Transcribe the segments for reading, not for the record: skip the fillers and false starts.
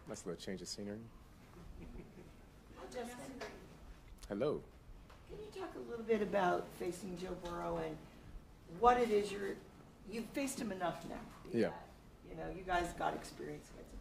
Nice little change of scenery. Justin, Hello. can you talk a little bit about facing Joe Burrow and what it is you've faced him enough now? Yeah. You know, you guys got experience with him.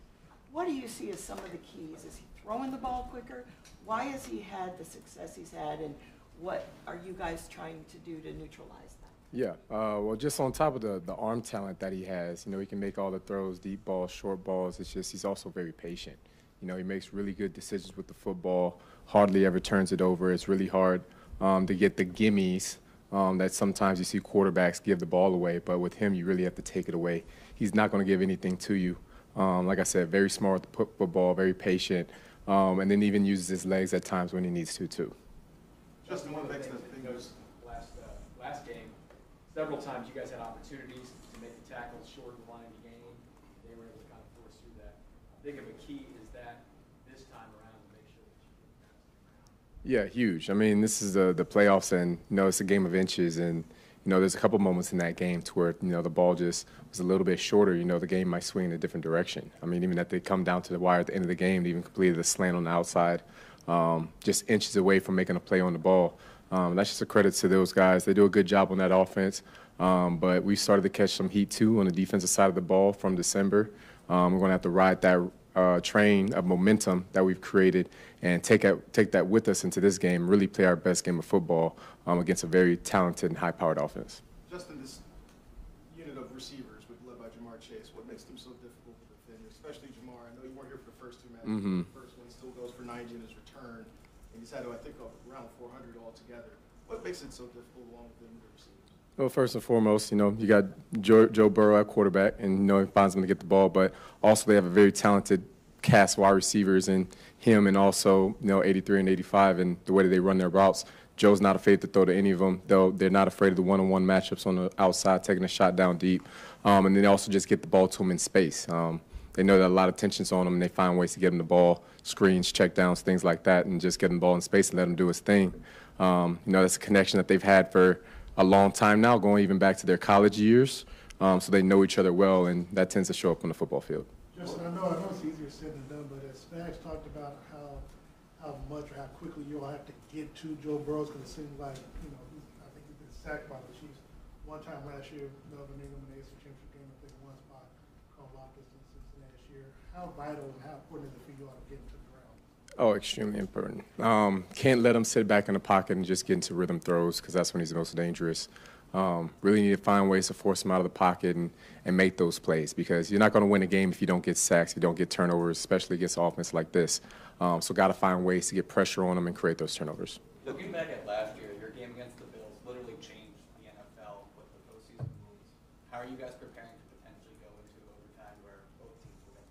What do you see as some of the keys? Is he throwing the ball quicker? Why has he had the success he's had, and what are you guys trying to do to neutralize that? Yeah. Well, just on top of the arm talent that he has, he can make all the throws, deep balls, short balls. It's just he's also very patient. He makes really good decisions with the football, hardly ever turns it over. It's really hard to get the gimmies that sometimes you see quarterbacks give the ball away, but with him, you really have to take it away. He's not going to give anything to you. Like I said, very smart with the football, very patient, and then even uses his legs at times when he needs to, too. Justin, one of the things last game, several times you guys had opportunities to make the tackles short of the line of the game. They were able to kind of force through that. How big of a key is that this time around to make sure that you can pass it around? Yeah, huge. I mean, this is the playoffs, and, it's a game of inches, and, there's a couple moments in that game to where, the ball just was a little bit shorter. The game might swing in a different direction. I mean, even that they come down to the wire at the end of the game, they even completed the slant on the outside, just inches away from making a play on the ball. That's just a credit to those guys. They do a good job on that offense. But we started to catch some heat, too, on the defensive side of the ball from December. We're going to have to ride that train of momentum that we've created and take that with us into this game, really play our best game of football against a very talented and high-powered offense. Justin, this unit of receivers led by Ja'Marr Chase, what makes them so difficult to defend, especially Ja'Marr? I know you weren't here for the first two matches. Mm-hmm. The first one still goes for 90 in his return, and he's had, I think, around 400 altogether. What makes it so difficult along with the receivers? Well, first and foremost, you got Joe Burrow at quarterback, and, he finds them to get the ball. But also they have a very talented cast wide receivers in him and also, 83 and 85 and the way that they run their routes. Joe's not afraid to throw to any of them. They're not afraid of the one-on-one matchups on the outside, taking a shot down deep. And then they also just get the ball to him in space. They know that a lot of tension's on him, and they find ways to get him the ball, screens, checkdowns, things like that, and just get him the ball in space and let him do his thing. That's a connection that they've had for a long time now, going even back to their college years. So they know each other well, and that tends to show up on the football field. Justin, I know it's easier said than done, but as Spags talked about how much or how quickly you all have to get to Joe Burrow, because it seems like, I think he's been sacked by the Chiefs one time last year, Melvin Ingram in the AFC Championship game, I think once by Carl Loftus in Cincinnati this year. How vital and how important is it for you all to get into the ground? Oh, extremely important. Can't let him sit back in the pocket and just get into rhythm throws, because that's when he's the most dangerous. Really need to find ways to force him out of the pocket and make those plays, because you're not going to win a game if you don't get sacks, if you don't get turnovers, especially against offense like this. So got to find ways to get pressure on them and create those turnovers. Looking back at last year, your game against the Bills literally changed the NFL with the postseason rules. How are you guys preparing to potentially go into overtime where both teams will get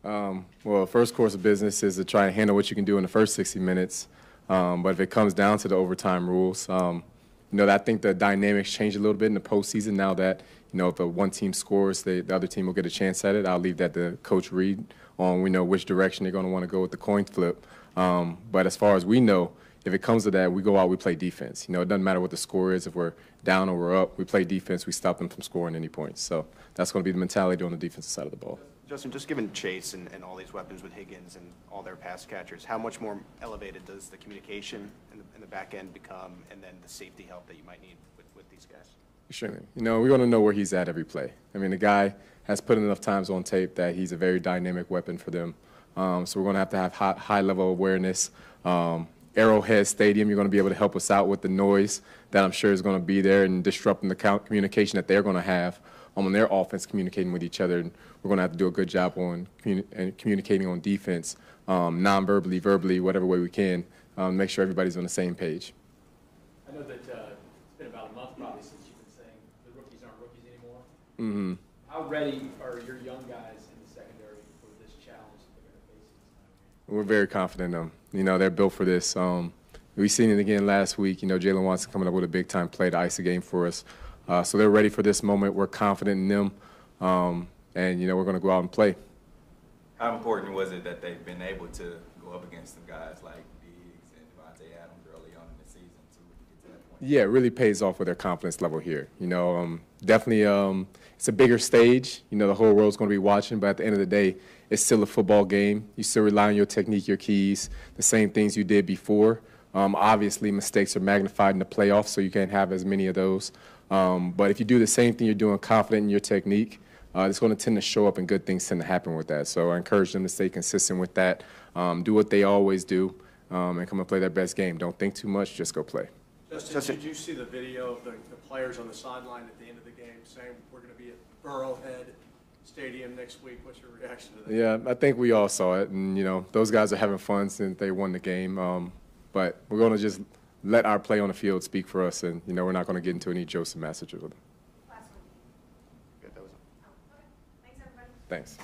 the ball? Well, first course of business is to try and handle what you can do in the first 60 minutes. But if it comes down to the overtime rules, I think the dynamics change a little bit in the postseason now that, if the one team scores, the other team will get a chance at it. I'll leave that to Coach Reed on which direction they're going to want to go with the coin flip. But as far as we know, if it comes to that, we go out, we play defense. It doesn't matter what the score is. If we're down or we're up, we play defense. We stop them from scoring any points. So that's going to be the mentality on the defensive side of the ball. Justin, just given Chase and all these weapons with Higgins and all their pass catchers, how much more elevated does the communication in the back end become, and then the safety help that you might need with these guys? Extremely. We're going to know where he's at every play. I mean, the guy has put enough times on tape that he's a very dynamic weapon for them. So we're going to have high level awareness. Arrowhead Stadium, you're going to be able to help us out with the noise that I'm sure is going to be there and disrupting the communication that they're going to have on their offense communicating with each other. And we're going to have to do a good job on communicating on defense, non-verbally, verbally, whatever way we can, make sure everybody's on the same page. I know that it's been about a month probably since you've been saying the rookies aren't rookies anymore. Mm-hmm. How ready are your young guys in the secondary for this challenge that they're going to face this time? We're very confident in them. They're built for this. We've seen it again last week. Jalen Watson coming up with a big-time play to ice the game for us. So they're ready for this moment. We're confident in them. And, we're going to go out and play. How important was it that they've been able to go up against some guys like Diggs and Devontae Adams early on in the season to get to that point? Yeah, it really pays off with their confidence level here. Definitely it's a bigger stage. You know, the whole world's going to be watching, but at the end of the day, it's still a football game. You still rely on your technique, your keys, the same things you did before. Obviously, mistakes are magnified in the playoffs, so you can't have as many of those. But if you do the same thing you're doing, confident in your technique, it's going to tend to show up and good things tend to happen with that. So I encourage them to stay consistent with that, do what they always do, and come and play their best game. Don't think too much, just go play. Justin, did you see the video of the players on the sideline at the end of the game saying we're going to be at Burrowhead Stadium next week? What's your reaction to that? Yeah, I think we all saw it, and you know those guys are having fun since they won the game. But we're going to just let our play on the field speak for us, and you know we're not going to get into any Joseph messages with them. Last one. Good, that was Oh, okay. Thanks, everybody. Thanks.